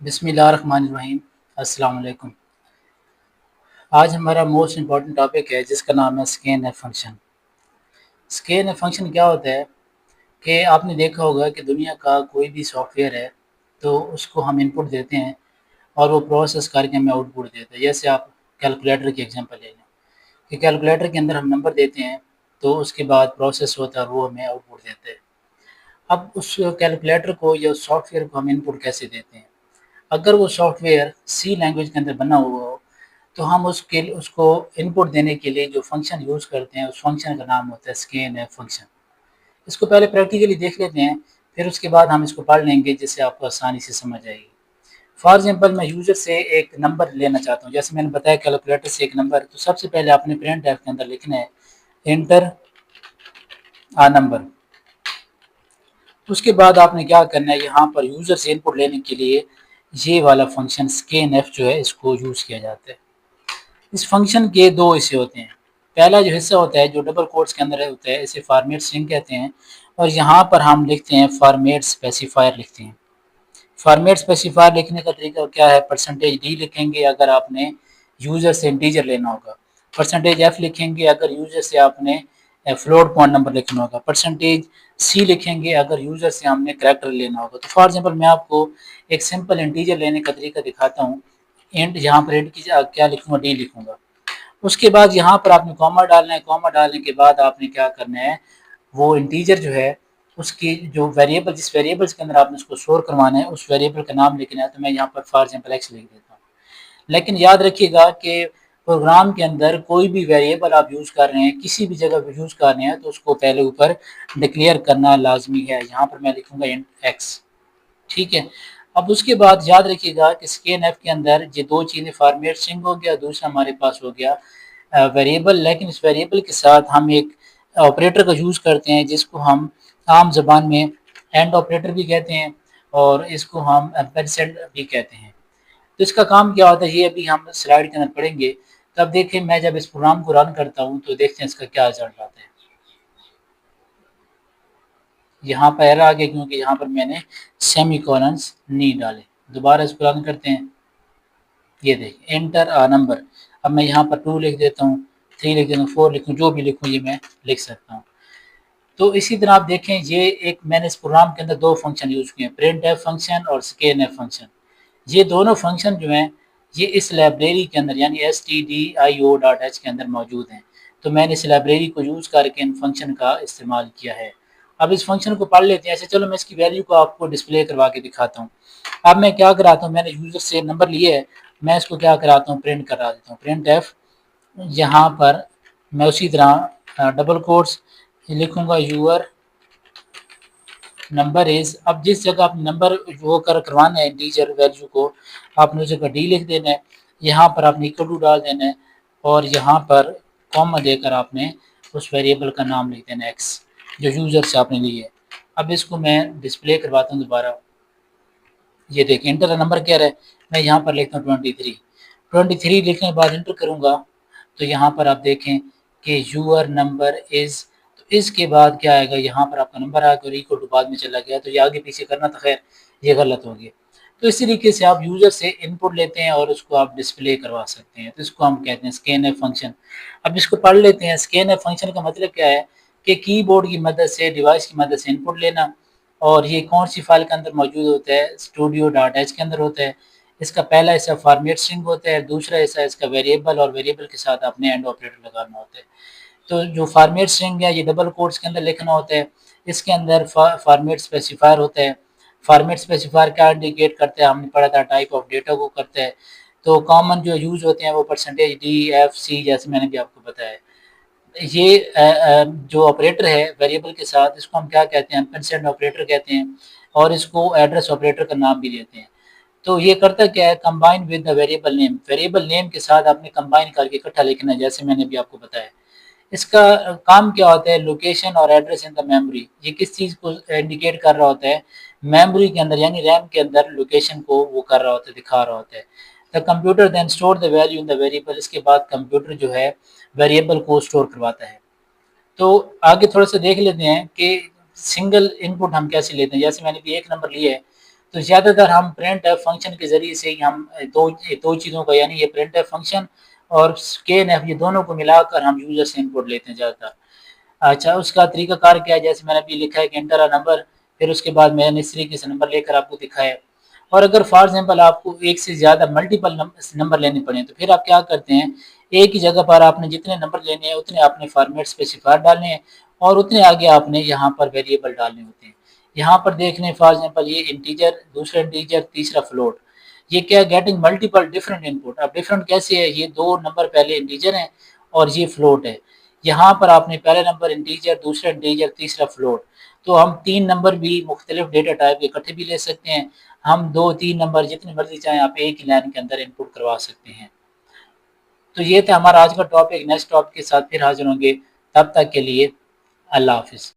बिस्मिल्लाहिर्रहमानिर्रहीम। अस्सलाम वालेकुम। आज हमारा मोस्ट इम्पॉर्टेंट टॉपिक है जिसका नाम है स्कैन फंक्शन। स्कैन फंक्शन क्या होता है कि आपने देखा होगा कि दुनिया का कोई भी सॉफ्टवेयर है तो उसको हम इनपुट देते हैं और वो प्रोसेस करके हमें आउटपुट देता है। जैसे आप कैलकुलेटर की एग्जांपल ले लें कि कैलकुलेटर के अंदर हम नंबर देते हैं तो उसके बाद प्रोसेस होता है और वो हमें आउटपुट देता है। अब उस कैलकुलेटर को या उस सॉफ्टवेयर को हम इनपुट कैसे देते हैं? अगर वो सॉफ्टवेयर सी लैंग्वेज के अंदर बना हुआ हो तो हम उसको इनपुट देने के लिए जो फंक्शन यूज़ करते हैं उस फंक्शन का नाम होता है स्कैन फंक्शन। इसको पहले प्रैक्टिकली देख लेते हैं, फिर उसके बाद हम इसको पढ़ लेंगे जिससे आपको आसानी से समझ आएगी। फॉर एग्जांपल मैं यूज़र से एक नंबर लेना चाहता हूँ, जैसे मैंने बताया कैलकुलेटर से एक नंबर, तो सबसे पहले आपने प्रिंट एफ के अंदर लिखना है एंटर आ नंबर। उसके बाद आपने क्या करना है, यहाँ पर यूज़र से इनपुट लेने के लिए ये वाला फंक्शन स्कैन एफ जो है इसको यूज़ किया जाता है। इस फंक्शन के दो हिस्से होते हैं। पहला जो हिस्सा होता है जो डबल कोट्स के अंदर होता है, इसे फॉर्मेट स्ट्रिंग कहते हैं और यहाँ पर हम लिखते हैं फॉर्मेट स्पेसिफायर लिखते हैं। फॉर्मेट स्पेसिफायर लिखने का तरीका क्या है, परसेंटेज डी लिखेंगे अगर आपने यूज़र से इंटीजर लेना होगा, परसेंटेज एफ लिखेंगे अगर यूज़र से आपने फ्लोट पॉइंट नंबर लिखना होगा, परसेंटेज सी लिखेंगे अगर यूज़र से हमने करैक्टर लेना होगा। तो फॉर एग्जांपल मैं आपको एक सिंपल इंटीजर लेने का तरीका दिखाता हूँ। इंट, यहाँ पर इंट की क्या लिखूंगा, डी लिखूंगा। उसके बाद यहाँ पर आपने कॉमा डालना है, कॉमा डालने के बाद आपने क्या करना है, वो इंटीजर जो है उसकी जो वेरिएबल, जिस वेरिएबल्स के अंदर आपने उसको स्टोर करवाना है उस वेरिएबल का नाम लिखना है। तो मैं यहाँ पर फॉर एग्जांपल एक्स लिख देता हूँ। लेकिन याद रखिएगा कि प्रोग्राम के अंदर कोई भी वेरिएबल आप यूज़ कर रहे हैं, किसी भी जगह यूज़ कर रहे हैं तो उसको पहले ऊपर डिक्लेयर करना लाजमी है। यहाँ पर मैं लिखूंगा इंट एक्स, ठीक है। अब उसके बाद याद रखिएगा कि स्कैन एफ के अंदर ये दो चीज़ें, फॉर्मेट स्ट्रिंग हो गया, दूसरा हमारे पास हो गया वेरिएबल। लेकिन इस वेरिएबल के साथ हम एक ऑपरेटर का यूज़ करते हैं जिसको हम आम ज़बान में एंड ऑपरेटर भी कहते हैं और इसको हम एम्परसेंड भी कहते हैं। तो इसका काम क्या होता है ये अभी हम स्लाइड के अंदर पढ़ेंगे। तब देखिए मैं जब इस प्रोग्राम को रन करता हूँ तो देखते हैं इसका क्या रिजल्ट आता है। यहाँ पर एरर आ गया क्योंकि यहाँ पर मैंने सेमी कॉलन्स नहीं डाले। दोबारा इसको रन करते हैं, ये देखिए एंटर अ नंबर। अब मैं यहाँ पर 2 लिख देता हूँ, 3 लिख देता हूँ, 4 लिखूँ, जो भी लिखूँ ये मैं लिख सकता हूँ। तो इसी तरह आप देखें ये एक मैंने इस प्रोग्राम के अंदर दो फंक्शन यूज़ किए हैं, प्रिंट एफ फंक्शन और स्कैन एफ फंक्शन। ये दोनों फंक्शन जो हैं ये इस लाइब्रेरी के अंदर यानी stdio.h के अंदर मौजूद हैं। तो मैंने इस लाइब्रेरी को यूज़ करके इन फंक्शन का इस्तेमाल किया है। अब इस फंक्शन को पढ़ लेते हैं। ऐसे चलो मैं इसकी वैल्यू को आपको डिस्प्ले करवा के दिखाता हूँ। अब मैं क्या कराता हूँ, मैंने यूज़र से नंबर लिए है, मैं इसको क्या कराता हूँ, प्रिंट करा देता हूँ। प्रिंट एफ, यहाँ पर मैं उसी तरह डबल कोट्स लिखूंगा यूअर नंबर इज। अब जिस जगह आप नंबर वो करवाना है इंटीजर वैल्यू को, आपने उस जगह डी लिख देना है, यहाँ पर आपने इक्वल टू डाल देना है और यहाँ पर कॉमा देकर आपने उस वेरिएबल का नाम लिख देना है एक्स, जो यूज़र से आपने ली है। अब इसको मैं डिस्प्ले करवाता हूँ दोबारा। ये देखिए इंटर नंबर क्या है, मैं यहाँ पर लिखता हूँ 23। 23 लिखने के बाद इंटर करूँगा तो यहाँ पर आप देखें कि यूअर नंबर इज़, तो इसके बाद क्या आएगा, यहाँ पर आपका नंबर आएगा और इक्वल टू बाद में चला गया। तो ये आगे पीछे करना था, खैर ये गलत हो गया। तो इस तरीके से आप यूज़र से इनपुट लेते हैं और उसको आप डिस्प्ले करवा सकते हैं। तो इसको हम कहते हैं स्कैन एफ फंक्शन। अब इसको पढ़ लेते हैं। स्कैन एफ फंक्शन का मतलब क्या है कि कीबोर्ड की मदद से, डिवाइस की मदद से इनपुट लेना। और ये कौन सी फाइल के अंदर मौजूद होता है, studio.h के अंदर होता है। इसका पहला हिस्सा फॉर्मेट स्ट्रिंग होता है, दूसरा हिस्सा इसका वेरिएबल, और वेरिएबल के साथ आपने एंड ऑपरेटर लगाना होता है। तो जो फॉर्मेट स्ट्रिंग है ये डबल कोट्स के अंदर लिखना होता है। इसके अंदर फॉर्मेट स्पेसिफायर होता है। फॉर्मेट स्पेसिफायर क्या इंडिकेट करता है, हमने पढ़ा था टाइप ऑफ डेटा को करता है। तो कॉमन जो यूज होते हैं वो परसेंटेज डी, एफ, सी, जैसे मैंने भी आपको बताया। ये जो ऑपरेटर है वेरिएबल के साथ, इसको हम क्या कहते हैं, एम्परसैंड ऑपरेटर कहते हैं और इसको एड्रेस ऑपरेटर का नाम भी देते हैं। तो ये करता क्या है, combine with the variable name, variable name के साथ आपने कंबाइन करके इकट्ठा लिखना है, जैसे मैंने भी आपको बताया। इसका काम क्या होता है, लोकेशन और एड्रेस इन द मेमोरी। ये किस चीज़ को इंडिकेट कर रहा होता है, मेमोरी के अंदर यानी रैम के अंदर लोकेशन को वो कर रहा होता है, दिखा रहा होता है। The computer then store the value in the variable, इसके बाद कंप्यूटर जो है वेरिएबल को स्टोर करवाता है। तो आगे थोड़ा सा देख लेते हैं कि सिंगल इनपुट हम कैसे लेते हैं। जैसे मैंने भी एक नंबर लिया है तो ज़्यादातर हम प्रिंट एफ फंक्शन के ज़रिए से ही हम दो चीज़ों का, यानी ये प्रिंट एफ फंक्शन और स्कैन एफ, ये दोनों को मिलाकर हम यूज़र से इनपुट लेते हैं ज़्यादातर। अच्छा, उसका तरीकाकार क्या है, जैसे मैंने अभी लिखा है कि एंटर अ नंबर, फिर उसके बाद मैंने इस तरीके से नंबर लेकर आपको दिखाया। और अगर फॉर एग्जांपल आपको एक से ज़्यादा मल्टीपल नंबर लेने पड़े तो फिर आप क्या करते हैं, एक ही जगह पर आपने जितने नंबर लेने हैं उतने आपने फॉर्मेट स्पेसिफायर डालने हैं और उतने आगे आपने यहाँ पर वेरिएबल डालने होते हैं। यहाँ पर देख लें फॉर एग्जांपल ये इंटीजर, दूसरा इंटीजर, तीसरा फ्लोट। ये क्या, गेटिंग मल्टीपल डिफरेंट इनपुट। अब डिफरेंट कैसे है, ये दो नंबर पहले इंटीजर हैं और ये फ्लोट है। यहाँ पर आपने पहला नंबर इंटीजर, दूसरा इंटीजर, तीसरा फ्लोट। तो हम 3 नंबर भी मुख्तलिफ डेटा टाइप के इकट्ठे भी ले सकते हैं। हम 2-3 नंबर जितने मर्ज़ी चाहें आप एक ही लाइन के अंदर इनपुट करवा सकते हैं। तो ये था हमारा आज का टॉपिक। नेक्स्ट टॉपिक के साथ फिर हाज़िर होंगे। तब तक के लिए अल्लाह हाफ़िज़।